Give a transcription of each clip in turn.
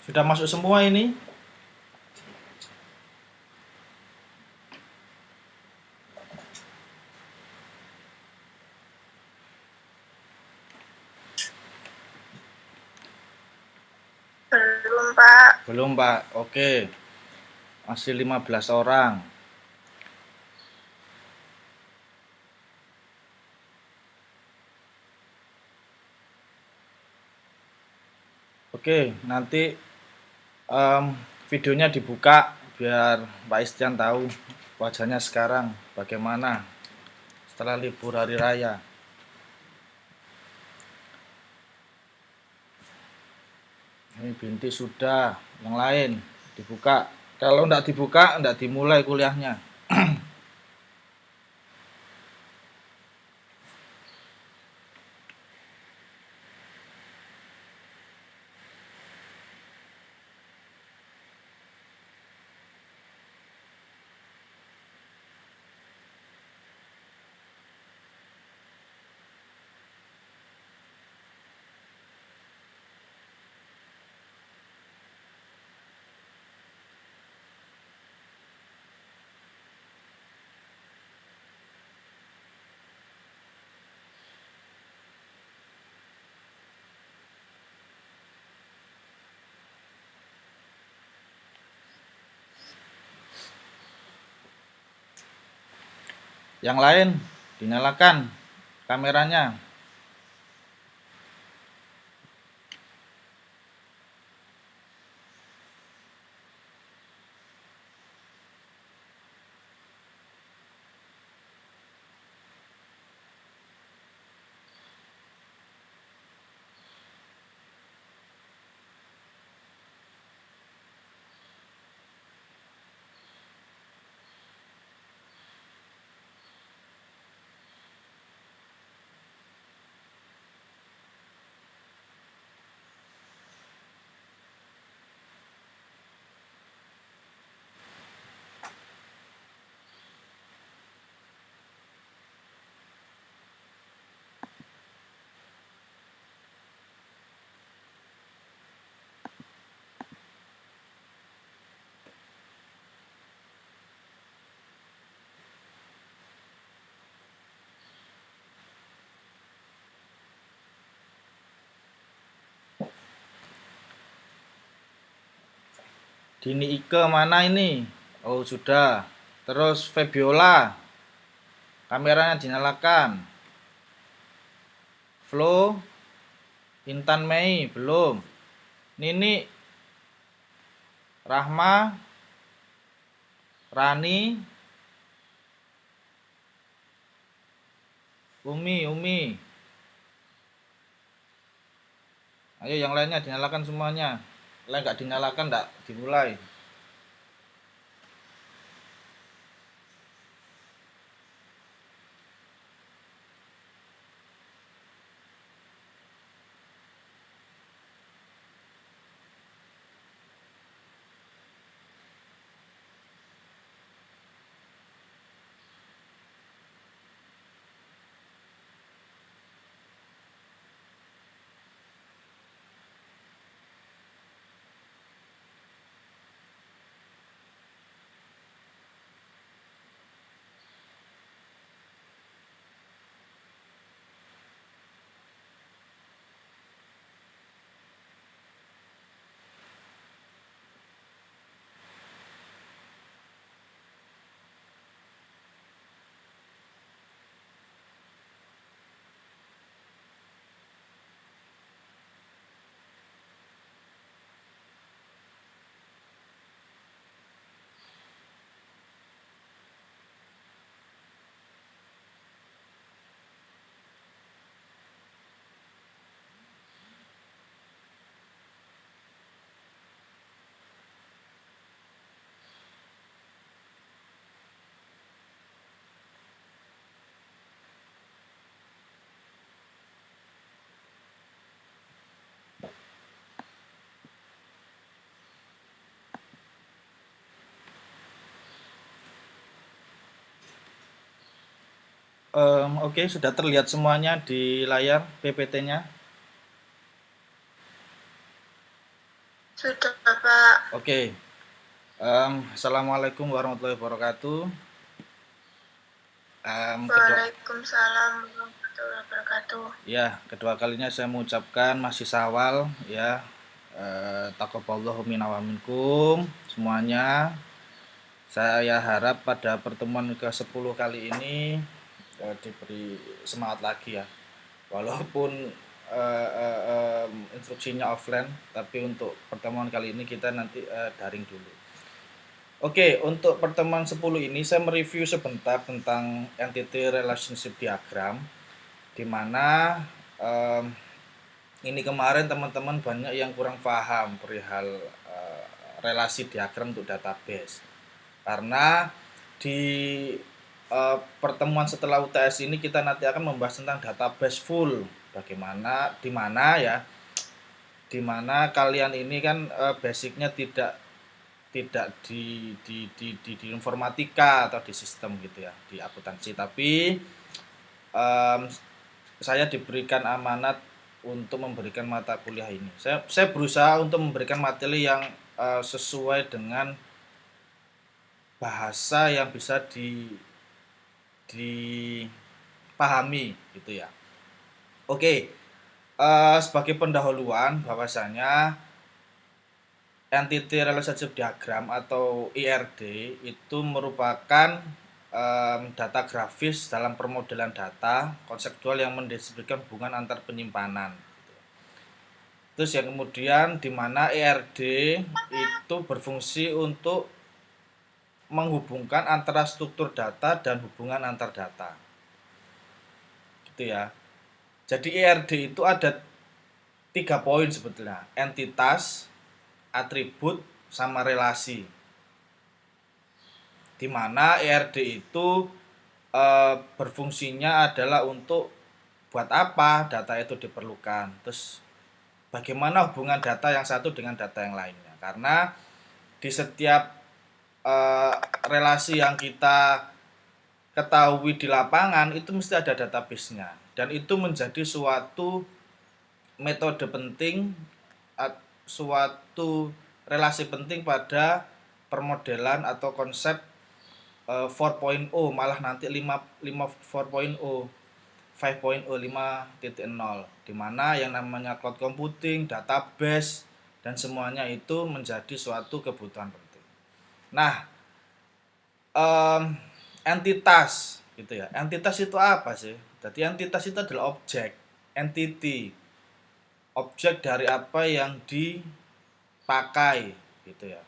Sudah masuk semua ini? Belum, Pak. Belum, Pak. Oke. Masih 15 orang. Oke, nanti em, videonya dibuka biar Pak Istian tahu wajahnya sekarang bagaimana setelah libur hari raya. Ini binti sudah, yang lain dibuka. Kalau enggak dibuka, enggak dimulai kuliahnya. Yang lain dinyalakan kameranya. Dini Ike mana ini? Oh, sudah. Terus Febiola, kameranya dinyalakan. Flo, Intan Mei, belum. Nini, Rahma, Rani, Umi. Ayo yang lainnya dinyalakan semuanya. Kalau nggak dinyalakan nggak dimulai. Oke, sudah terlihat semuanya di layar PPT-nya. Sudah, Pak. Oke. Assalamualaikum warahmatullahi wabarakatuh. Waalaikumsalam warahmatullahi wabarakatuh. Ya, kedua kalinya saya mengucapkan masih Syawal ya. Taqabbalallahu minna wa minkum semuanya. Saya harap pada pertemuan ke-10 kali ini diberi semangat lagi ya. Walaupun instruksinya offline, tapi untuk pertemuan kali ini kita nanti daring dulu. Oke, untuk pertemuan 10 ini saya mereview sebentar tentang entity relationship diagram, di mana ini kemarin teman-teman banyak yang kurang paham perihal relasi diagram untuk database. Karena di pertemuan setelah UTS ini kita nanti akan membahas tentang database full, bagaimana, dimana kalian ini kan basicnya tidak di informatika atau di sistem gitu ya, di akuntansi, tapi saya diberikan amanat untuk memberikan mata kuliah ini. Saya berusaha untuk memberikan materi yang sesuai dengan bahasa yang bisa dipahami gitu ya. Oke, sebagai pendahuluan bahwasanya entity relationship diagram atau IRD itu merupakan data grafis dalam permodelan data konseptual yang mendeskripsikan hubungan antar penyimpanan. Terus yang kemudian di mana IRD itu berfungsi untuk menghubungkan antara struktur data dan hubungan antar data. Gitu ya. Jadi IRD itu ada 3 poin sebetulnya: entitas, atribut, sama relasi. Di mana IRD itu berfungsinya adalah untuk buat apa data itu diperlukan, terus bagaimana hubungan data yang satu dengan data yang lainnya. Karena di setiap relasi yang kita ketahui di lapangan itu mesti ada database-nya, dan itu menjadi suatu metode penting, suatu relasi penting pada permodelan atau konsep 4.0, malah nanti 4.0, 5.0, 5.0, di mana yang namanya cloud computing, database, dan semuanya itu menjadi suatu kebutuhan penting. Nah, entitas gitu ya. Entitas itu apa sih? Jadi entitas itu adalah objek, entity, objek dari apa yang dipakai gitu ya.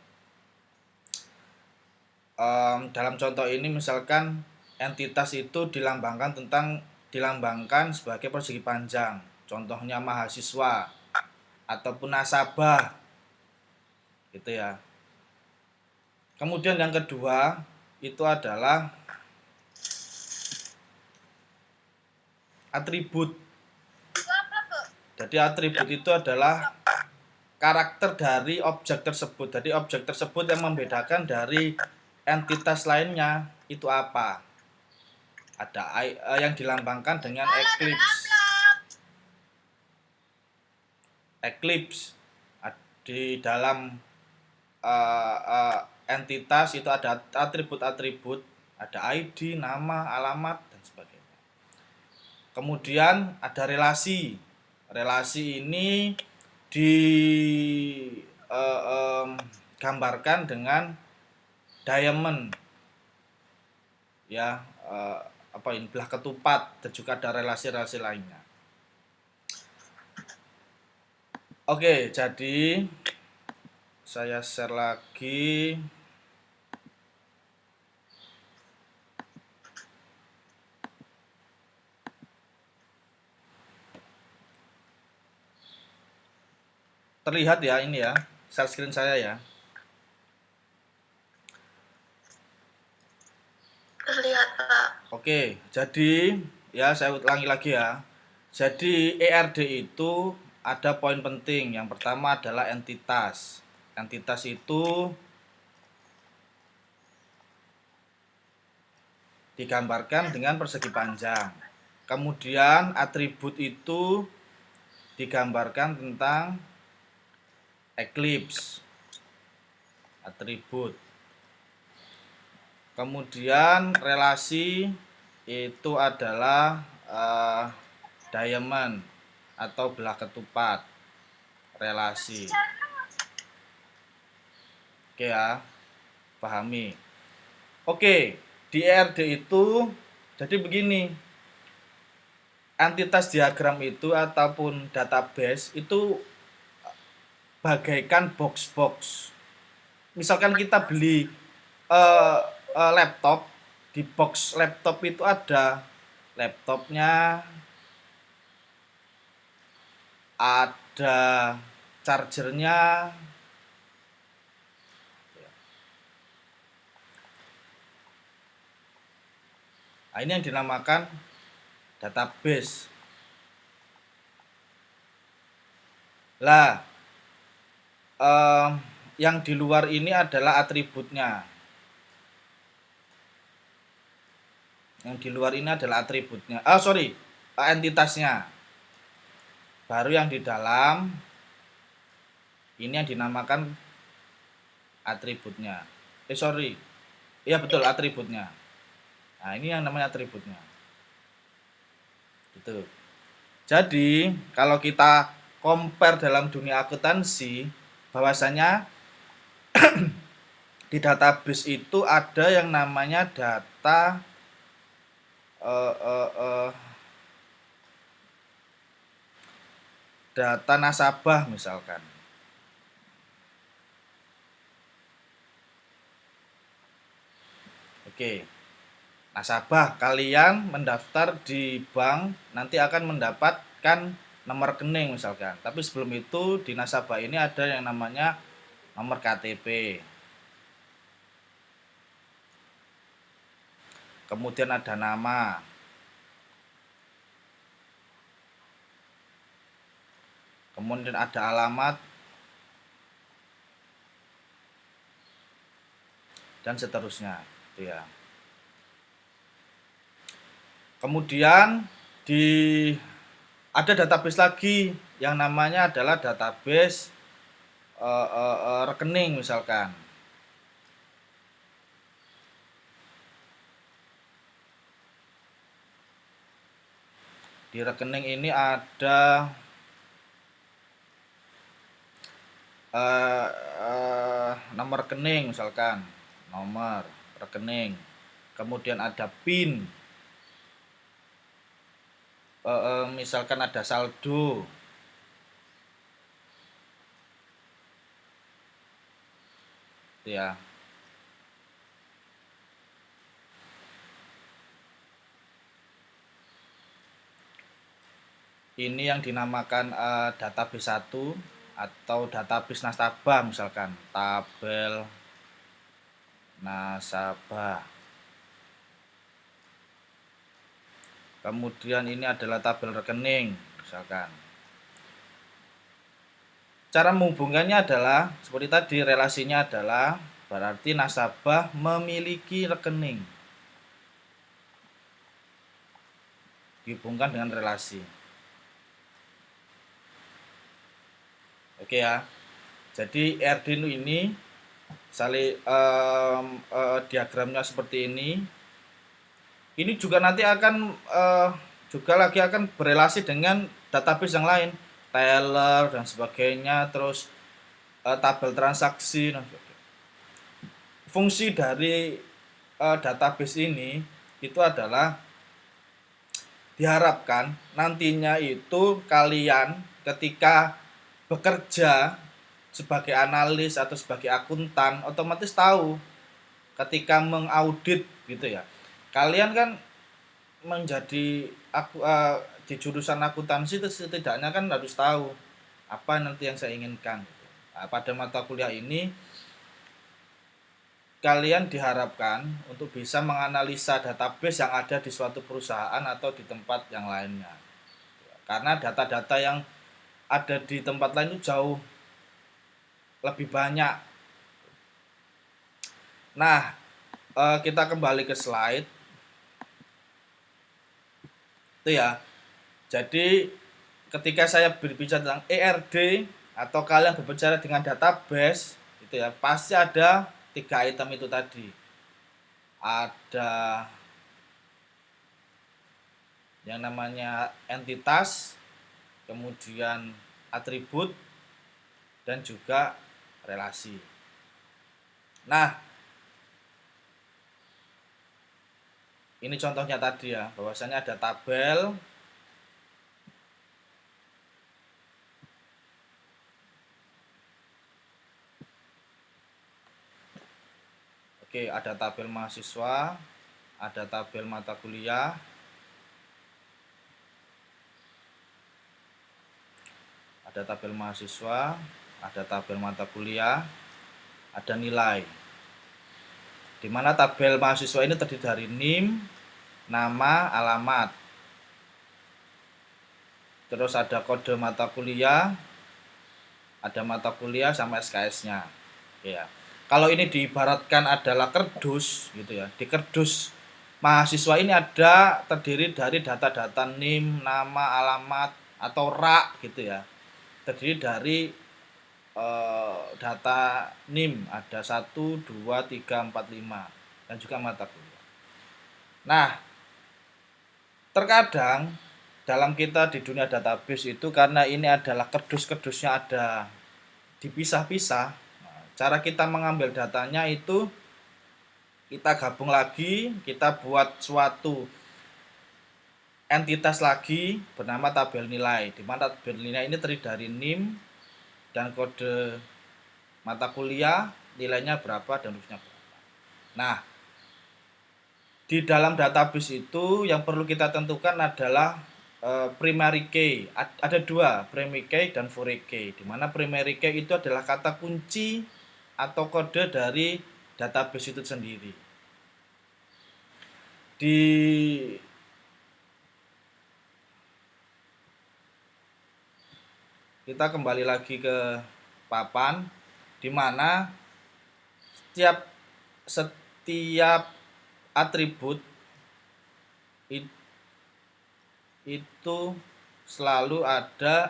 Dalam contoh ini misalkan entitas itu dilambangkan sebagai persegi panjang, contohnya mahasiswa ataupun nasabah gitu ya. Kemudian yang kedua itu adalah atribut. Jadi atribut itu adalah karakter dari objek tersebut. Jadi objek tersebut yang membedakan dari entitas lainnya itu apa? Ada yang dilambangkan dengan eclipse. Di dalam entitas itu ada atribut-atribut, ada ID, nama, alamat, dan sebagainya. Kemudian ada relasi. Relasi ini digambarkan dengan diamond ya, belah ketupat, dan juga ada relasi-relasi lainnya. Oke, jadi saya share lagi. Terlihat ya ini ya, share screen saya ya. Terlihat, Pak. Oke, jadi ya saya ulangi lagi ya. Jadi ERD itu ada poin penting. Yang pertama adalah entitas. Entitas itu digambarkan dengan persegi panjang. Kemudian atribut itu digambarkan tentang Eclipse, atribut. Kemudian relasi itu adalah diamond atau belah ketupat, relasi. Oke ya, pahami. Oke, di ERD itu jadi begini. Entitas diagram itu ataupun database itu bagaikan box-box. Misalkan kita beli laptop, di box laptop itu ada laptopnya, ada chargernya. Nah, ini yang dinamakan database. Lah, yang di luar ini adalah atributnya. Yang di luar ini adalah atributnya. Entitasnya. Baru yang di dalam ini yang dinamakan atributnya. Iya betul, atributnya. Nah, ini yang namanya atributnya. Gitu. Jadi, kalau kita compare dalam dunia akuntansi, bahwasanya di database itu ada yang namanya data data nasabah misalkan. Oke. Nasabah, kalian mendaftar di bank nanti akan mendapatkan nomor rekening misalkan. Tapi sebelum itu di nasabah ini ada yang namanya nomor KTP. Kemudian ada nama. Kemudian ada alamat dan seterusnya, gitu ya. Kemudian ada database lagi yang namanya adalah database rekening misalkan. Di rekening ini ada nomor rekening misalkan, nomor rekening. Kemudian ada PIN. Misalkan ada saldo. Ya. Ini yang dinamakan database 1 atau database nasabah misalkan, tabel nasabah. Kemudian ini adalah tabel rekening misalkan. Cara menghubungkannya adalah seperti tadi, relasinya adalah berarti nasabah memiliki rekening. Dihubungkan dengan relasi. Oke ya. Jadi Arduino ini diagramnya seperti ini. Ini juga nanti akan akan berelasi dengan database yang lain, teller dan sebagainya, terus tabel transaksi dan sebagainya. Fungsi dari database ini itu adalah diharapkan nantinya itu kalian ketika bekerja sebagai analis atau sebagai akuntan otomatis tahu ketika mengaudit gitu ya. Kalian kan menjadi di jurusan akuntansi itu setidaknya kan harus tahu apa nanti yang saya inginkan. Nah, pada mata kuliah ini kalian diharapkan untuk bisa menganalisa database yang ada di suatu perusahaan atau di tempat yang lainnya. Karena data-data yang ada di tempat lain itu jauh lebih banyak. Nah, kita kembali ke slide. Itu ya. Jadi ketika saya berbicara tentang ERD, atau kalian berbicara dengan database gitu ya, pasti ada 3 item itu tadi. Ada yang namanya entitas, kemudian atribut, dan juga relasi. Nah, ini contohnya tadi ya, bahwasanya ada tabel, oke, ada tabel mahasiswa, ada tabel mata kuliah, ada tabel mahasiswa, ada tabel mata kuliah, ada nilai. Di mana tabel mahasiswa ini terdiri dari NIM, nama, alamat. Terus ada kode mata kuliah, ada mata kuliah sama SKS-nya. Ya. Kalau ini diibaratkan adalah kerdus gitu ya. Di kerdus mahasiswa ini ada terdiri dari data-data NIM, nama, alamat atau rak gitu ya. Terdiri dari data NIM ada 1, 2, 3, 4, 5 dan juga mata kuliah. Nah, terkadang dalam kita di dunia database itu karena ini adalah kerdus-kerdusnya ada dipisah-pisah, cara kita mengambil datanya itu kita gabung lagi, kita buat suatu entitas lagi bernama tabel nilai, di mana tabel nilai ini terdiri dari NIM dan kode mata kuliah, nilainya berapa dan harusnya berapa. Nah, di dalam database itu yang perlu kita tentukan adalah primary key. Ada 2, primary key dan foreign key. Di mana primary key itu adalah kata kunci atau kode dari database itu sendiri. Kita kembali lagi ke papan, di mana setiap atribut itu selalu ada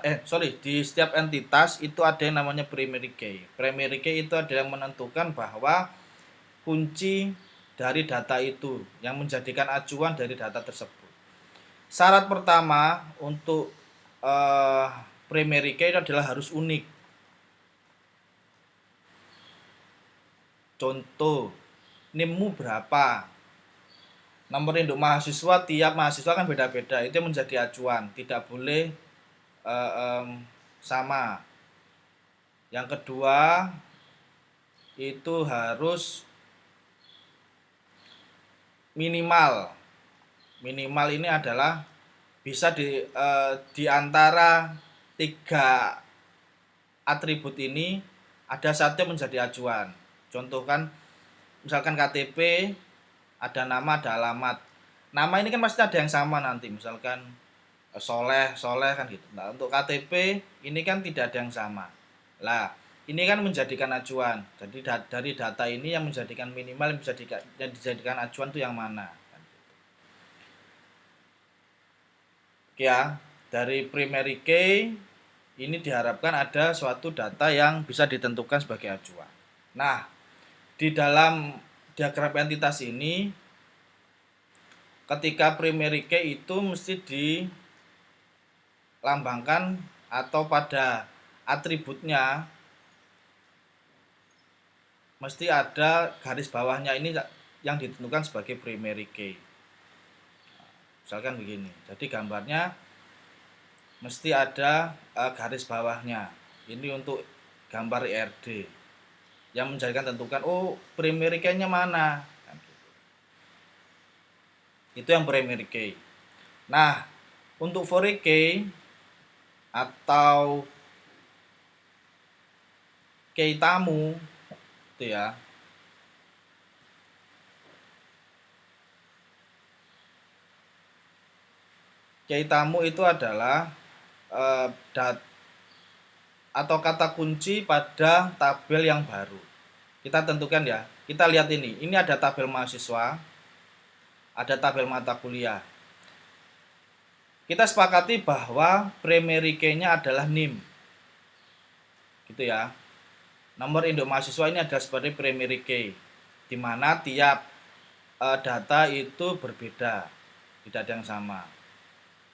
di setiap entitas itu ada yang namanya primary key. Primary key itu adalah yang menentukan bahwa kunci dari data itu yang menjadikan acuan dari data tersebut. Syarat pertama untuk primary key adalah harus unik. Contoh, NIM-mu berapa? Nomor induk mahasiswa, tiap mahasiswa kan beda-beda, itu menjadi acuan, tidak boleh sama. Yang kedua itu harus minimal ini adalah bisa di antara 3 atribut ini ada satu yang menjadi acuan. Contoh kan misalkan KTP, ada nama, ada alamat. Nama ini kan pasti ada yang sama nanti, misalkan Soleh kan gitu. Nah, untuk KTP ini kan tidak ada yang sama. Lah, ini kan menjadikan acuan. Jadi dari data ini yang menjadikan minimal yang dijadikan acuan itu yang mana? Oke ya, dari primary key ini diharapkan ada suatu data yang bisa ditentukan sebagai acuan. Nah, di dalam diagram entitas ini ketika primary key itu mesti dilambangkan atau pada atributnya mesti ada garis bawahnya ini yang ditentukan sebagai primary key. Misalkan begini, jadi gambarnya mesti ada garis bawahnya. Ini untuk gambar IRD yang menjadikan tentukan primary key-nya mana. Itu yang primary key. Nah, untuk foreign key atau key tamu itu ya. Key tamu itu adalah atau kata kunci pada tabel yang baru. Kita tentukan ya. Kita lihat ini. Ini ada tabel mahasiswa, ada tabel mata kuliah. Kita sepakati bahwa primary key-nya adalah NIM. gitu ya. Nomor induk mahasiswa ini ada seperti primary key, di mana tiap data itu berbeda, tidak ada yang sama.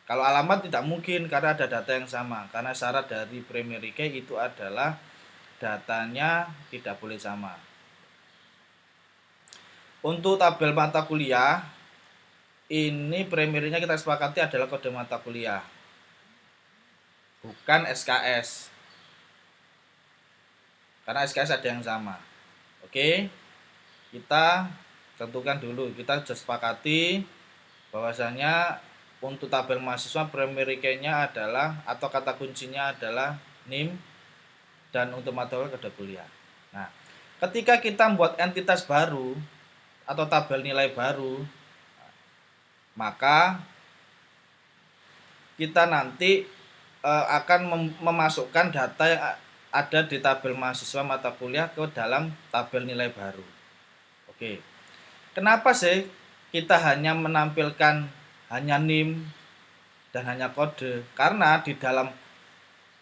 Kalau alamat tidak mungkin karena ada data yang sama, karena syarat dari primary key itu adalah datanya tidak boleh sama. Untuk tabel mata kuliah, ini primernya kita sepakati adalah kode mata kuliah, bukan SKS. Karena SKS ada yang sama. Oke, kita tentukan dulu, kita sudah sepakati bahwasanya untuk tabel mahasiswa primary key-nya adalah atau kata kuncinya adalah NIM, dan untuk mata kuliah kode kuliah. Nah, ketika kita membuat entitas baru atau tabel nilai baru, maka kita nanti akan memasukkan data yang ada di tabel mahasiswa mata kuliah ke dalam tabel nilai baru. Oke. Kenapa sih kita hanya menampilkan hanya NIM dan hanya kode? Karena di dalam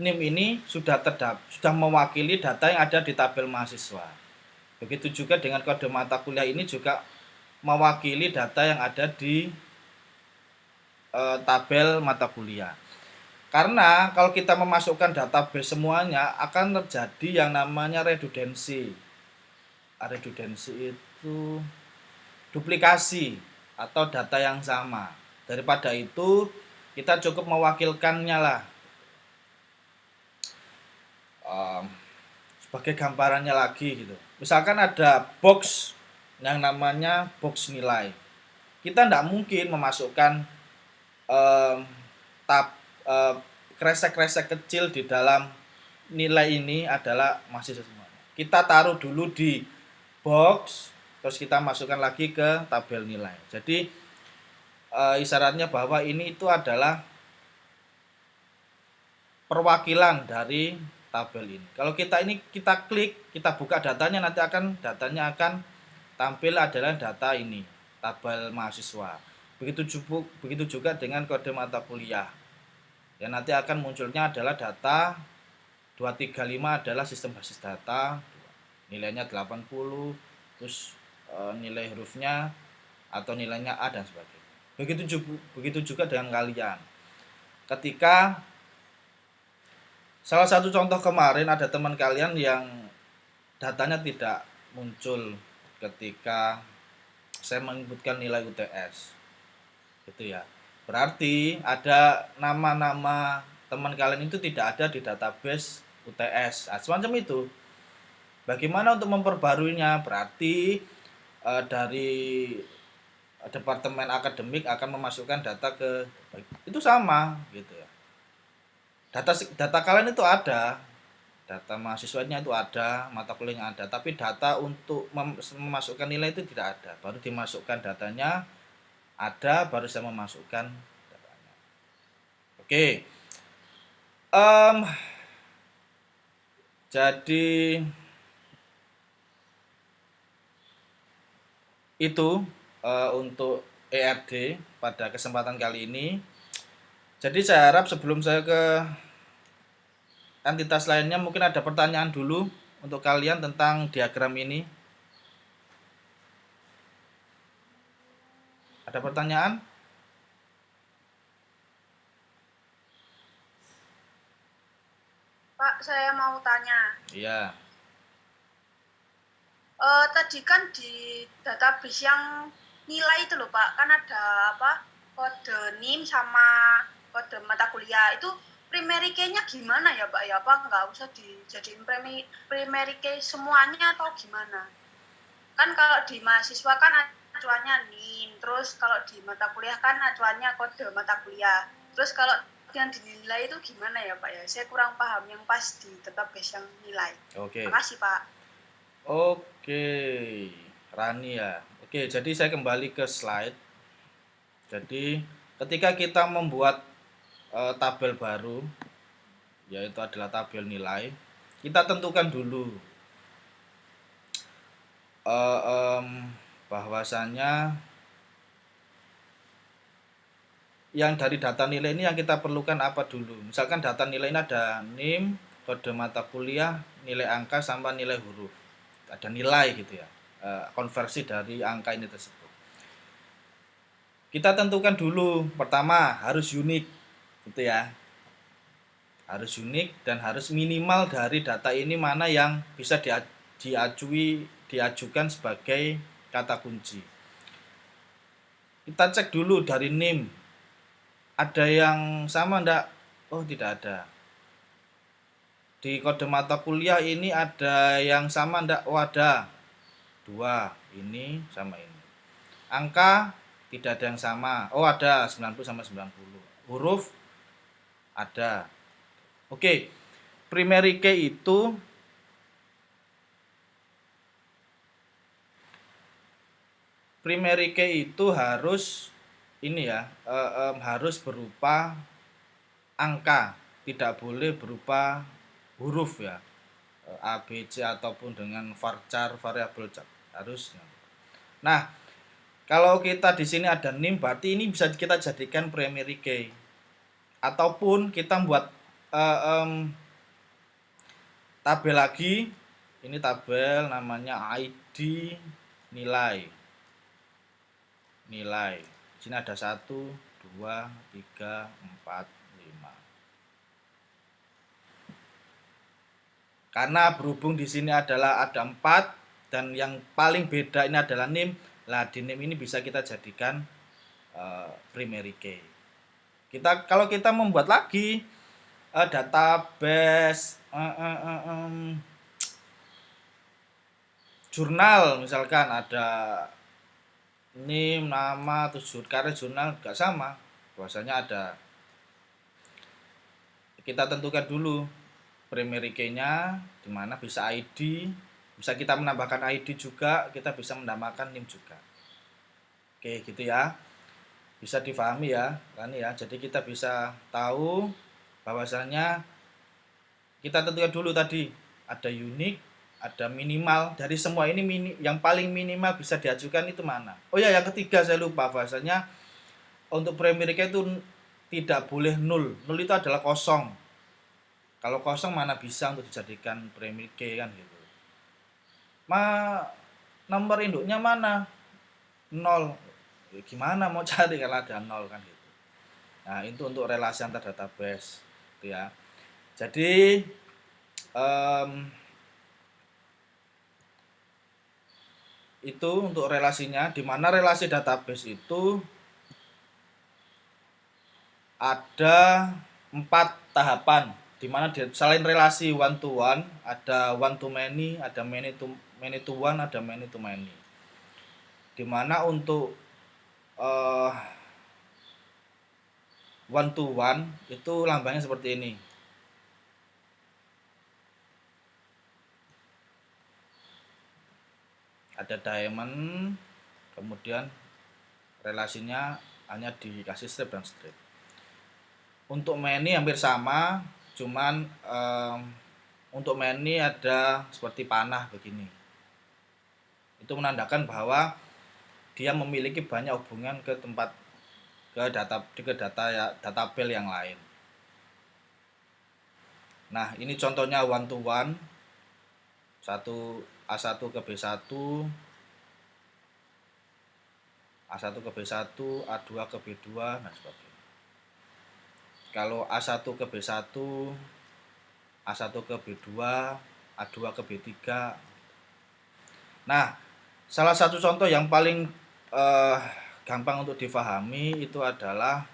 NIM ini sudah mewakili data yang ada di tabel mahasiswa. Begitu juga dengan kode mata kuliah ini juga mewakili data yang ada di tabel mata kuliah. Karena kalau kita memasukkan database semuanya akan terjadi yang namanya redundancy. Redundancy itu duplikasi atau data yang sama. Daripada itu kita cukup mewakilkannya lah. Sebagai gambarannya lagi gitu. Misalkan ada box yang namanya box nilai. Kita tidak mungkin memasukkan kresek-kresek kecil di dalam nilai ini adalah mahasiswa semuanya. Kita taruh dulu di box, terus kita masukkan lagi ke tabel nilai. Jadi isyaratnya bahwa ini itu adalah perwakilan dari tabel ini. Kalau kita klik, kita buka datanya, nanti datanya akan tampil adalah data ini, tabel mahasiswa. Begitu juga dengan kode mata kuliah. Ya, nanti akan munculnya adalah data 235 adalah sistem basis data, nilainya 80, terus nilai hurufnya atau nilainya A dan sebagainya. Begitu juga dengan kalian. Ketika salah satu contoh kemarin ada teman kalian yang datanya tidak muncul ketika saya menyebutkan nilai UTS. Gitu ya. Berarti ada nama-nama teman kalian itu tidak ada di database UTS. Nah, semacam itu. Bagaimana untuk memperbaruinya? Berarti dari departemen akademik akan memasukkan data ke itu sama gitu ya. Data kalian itu ada, data mahasiswanya itu ada, mata kuliahnya ada, tapi data untuk memasukkan nilai itu tidak ada. Baru dimasukkan datanya ada, baru saya memasukkan datanya. Oke. Jadi itu untuk ERD pada kesempatan kali ini. Jadi saya harap sebelum saya ke entitas lainnya, mungkin ada pertanyaan dulu untuk kalian tentang diagram ini. Ada pertanyaan? Pak, saya mau tanya. Iya. Tadi kan di database yang nilai itu loh Pak, kan ada kode NIM sama kode mata kuliah. Itu primary key-nya gimana ya Pak ya? Apa nggak usah dijadiin primary key semuanya atau gimana? Kan kalau di mahasiswa kan acuannya NIM, terus kalau di mata kuliah kan acuannya kode mata kuliah. Terus kalau yang dinilai itu gimana ya Pak ya? Saya kurang paham yang pas di database yang nilai. Oke. Makasih Pak. Oke, Rani ya. Oke, jadi saya kembali ke slide. Jadi ketika kita membuat tabel baru, yaitu adalah tabel nilai, kita tentukan dulu bahwasannya yang dari data nilai ini yang kita perlukan apa dulu. Misalkan data nilai ini ada NIM, kode mata kuliah, nilai angka sama nilai huruf. Ada nilai gitu ya, konversi dari angka ini tersebut. Kita tentukan dulu, pertama harus unik gitu ya. Harus unik dan harus minimal dari data ini mana yang bisa diajukan sebagai kata kunci. Kita cek dulu dari NIM. Ada yang sama enggak? Oh, tidak ada. Di kode mata kuliah ini ada yang sama enggak? Oh, ada. 2, ini sama ini. Angka tidak ada yang sama. Oh, ada 90 sama 90. Huruf ada. Oke. Primary key itu harus ini ya, harus berupa angka, tidak boleh berupa huruf ya, A, B, C ataupun dengan varchar, variabel harus. Nah, kalau kita di sini ada NIM, berarti ini bisa kita jadikan primary key, ataupun kita buat tabel lagi. Ini tabel namanya ID nilai. Di sini ada 1, 2, 3, 4, 5. Karena berhubung di sini adalah ada 4 dan yang paling beda ini adalah NIM. Lah di NIM ini bisa kita jadikan primary key. Kalau kita membuat lagi database jurnal, misalkan ada NIM, nama, terus karya jurnal, gak sama. Bahwasanya ada, kita tentukan dulu primary key-nya dimana, bisa ID, bisa kita menambahkan ID juga, kita bisa menambahkan NIM juga. Oke, gitu ya. Bisa difahami ya, Rani ya. Jadi kita bisa tahu bahwasanya kita tentukan dulu tadi ada unik, ada minimal. Dari semua ini yang paling minimal bisa diajukan itu mana? Oh ya, yang ketiga saya lupa, bahwasanya untuk primary key itu tidak boleh nol. Nol itu adalah kosong. Kalau kosong mana bisa untuk dijadikan primary key kan gitu. Nomor induknya mana? 0. Gimana mau cari kalau ada 0 kan gitu. Nah, itu untuk relasi antar database gitu ya. Jadi itu untuk relasinya, di mana relasi database itu ada 4 tahapan, di mana selain relasi one to one, ada one to many, ada many to one, ada many to many. Di mana untuk one to one itu lambangnya seperti ini. Ada diamond, kemudian relasinya hanya dikasih strip dan strip. Untuk many hampir sama, cuman untuk many ada seperti panah begini. Itu menandakan bahwa dia memiliki banyak hubungan ke database yang lain. Nah, ini contohnya one to one, A1 ke B1, A1 ke B1, A2 ke B2, dan sebagainya. Kalau A1 ke B1, A1 ke B2, A2 ke B3. Nah, salah satu contoh yang paling gampang untuk difahami itu adalah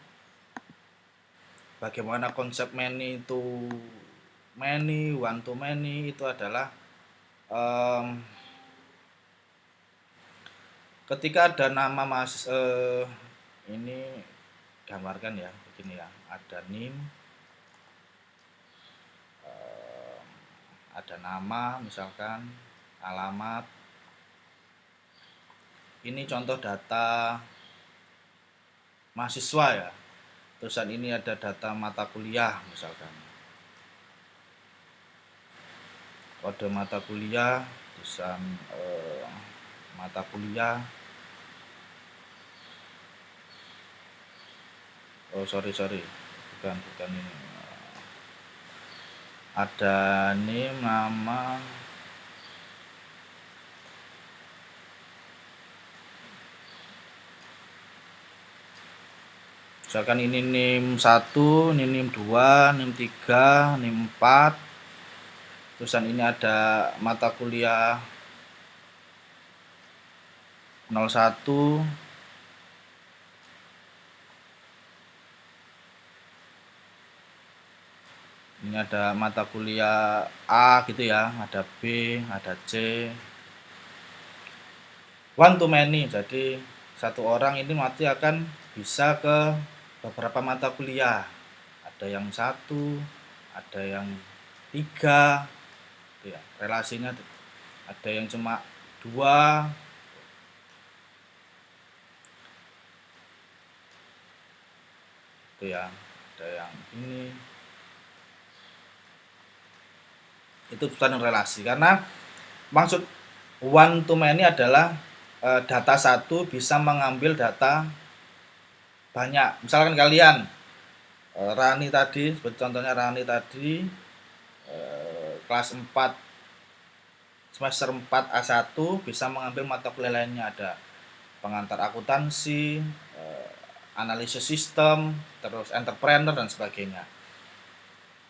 bagaimana konsep many to many, one to many itu adalah ketika ada nama ini gambarkan ya begini ya, ada NIM, ada nama misalkan, alamat. Ini contoh data mahasiswa ya. Terusan ini ada data mata kuliah misalkan. Kode mata kuliah, terusan mata kuliah. Oh sorry, bukan ini. ada name, nama, misalkan ini NIM 1, ini NIM 2, NIM 3, NIM 4. Terusan ini ada mata kuliah 01. Ini ada mata kuliah A gitu ya, ada B, ada C. One to many, jadi satu orang ini nanti akan bisa ke beberapa mata kuliah. Ada yang 1, ada yang 3, gitu ya. Relasinya ada yang cuma 2, gitu ya. Ada yang ini. Itu bukan relasi, karena maksud one to many adalah data satu bisa mengambil data banyak. Misalkan kalian Rani tadi, seperti contohnya Rani tadi kelas 4 semester 4 A1 bisa mengambil mata kuliah lainnya, ada pengantar akuntansi, analisis sistem, terus entrepreneur dan sebagainya.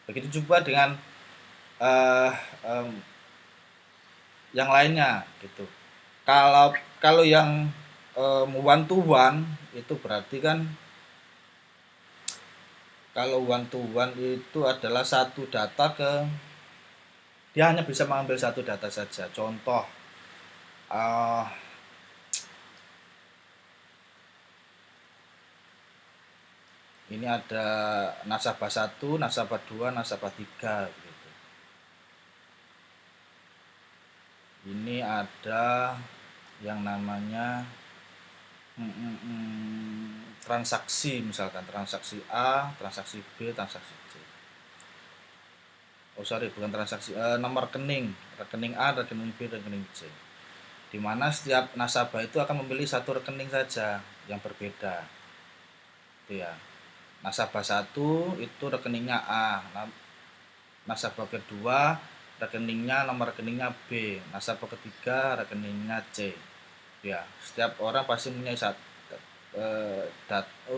Begitu juga dengan yang lainnya gitu. Kalau yang one to one itu berarti kan, kalau one to one itu adalah satu data dia hanya bisa mengambil satu data saja. Contoh ini ada nasabah 1, nasabah 2, nasabah 3 gitu. Ini ada yang namanya transaksi, misalkan transaksi A, transaksi B, transaksi C. Bukan transaksi, nomor rekening A, rekening B, rekening C. Di mana setiap nasabah itu akan memilih satu rekening saja yang berbeda. Itu ya. Nasabah 1 itu rekeningnya A, nasabah kedua rekeningnya, nomor rekeningnya B, nasabah ketiga rekeningnya C. Ya, setiap orang pasti punya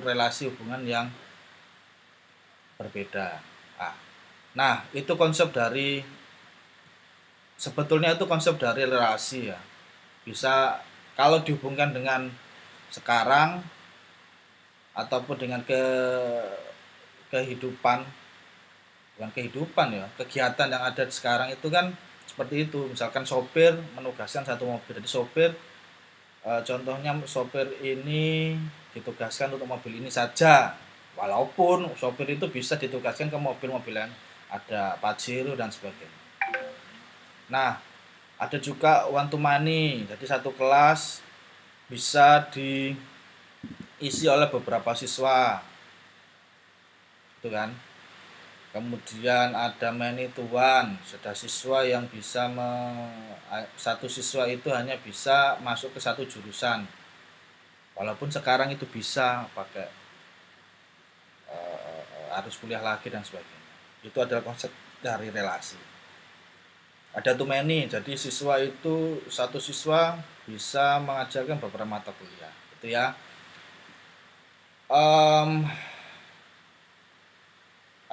relasi hubungan yang berbeda. Nah, itu sebetulnya itu konsep dari relasi ya. Bisa kalau dihubungkan dengan sekarang ataupun dengan kehidupan ya, kegiatan yang ada sekarang itu kan seperti itu. Misalkan sopir menugaskan satu mobil, jadi sopir contohnya sopir ini ditugaskan untuk mobil ini saja, walaupun sopir itu bisa ditugaskan ke mobil-mobil yang ada Pajero dan sebagainya. Nah, ada juga one to many, jadi satu kelas bisa diisi oleh beberapa siswa, itu kan. Kemudian ada many to one, ada siswa yang bisa satu siswa itu hanya bisa masuk ke satu jurusan, walaupun sekarang itu bisa pakai harus kuliah lagi dan sebagainya. Itu adalah konsep dari relasi. Ada too many, jadi satu siswa bisa mengajarkan beberapa mata kuliah, gitu ya.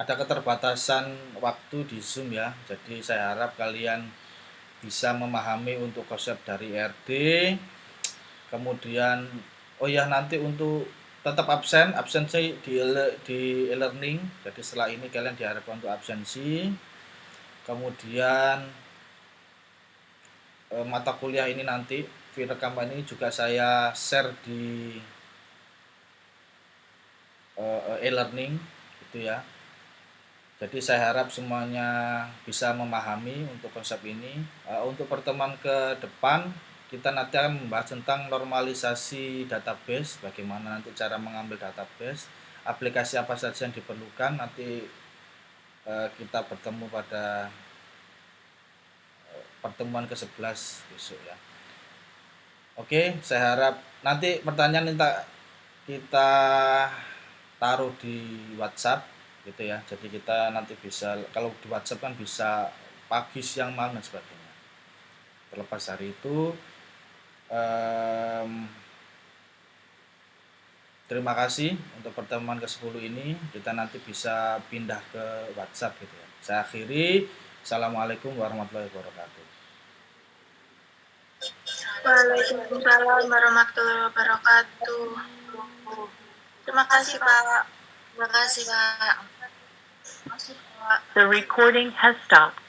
Ada keterbatasan waktu di Zoom ya, jadi saya harap kalian bisa memahami untuk konsep dari RD. Kemudian nanti untuk tetap absensi di e-learning, jadi setelah ini kalian diharapkan untuk absensi. Kemudian mata kuliah ini nanti video rekaman ini juga saya share di e-learning gitu ya. Jadi saya harap semuanya bisa memahami untuk konsep ini. Untuk pertemuan ke depan kita nanti akan membahas tentang normalisasi database, bagaimana nanti cara mengambil database, aplikasi apa saja yang diperlukan. Nanti kita bertemu pada pertemuan ke-11 besok ya. Oke, saya harap nanti pertanyaan kita taruh di WhatsApp gitu ya. Jadi kita nanti bisa, kalau di WhatsApp kan bisa pagi, siang, malam dan sebagainya. Terlepas dari itu, terima kasih untuk pertemuan ke-10 ini. Kita nanti bisa pindah ke WhatsApp gitu ya. Saya akhiri. Assalamualaikum warahmatullahi wabarakatuh. Waalaikumsalam warahmatullahi wabarakatuh. Terima kasih, Pak. Terima kasih, Pak. Terima kasih, Pak. The recording has stopped.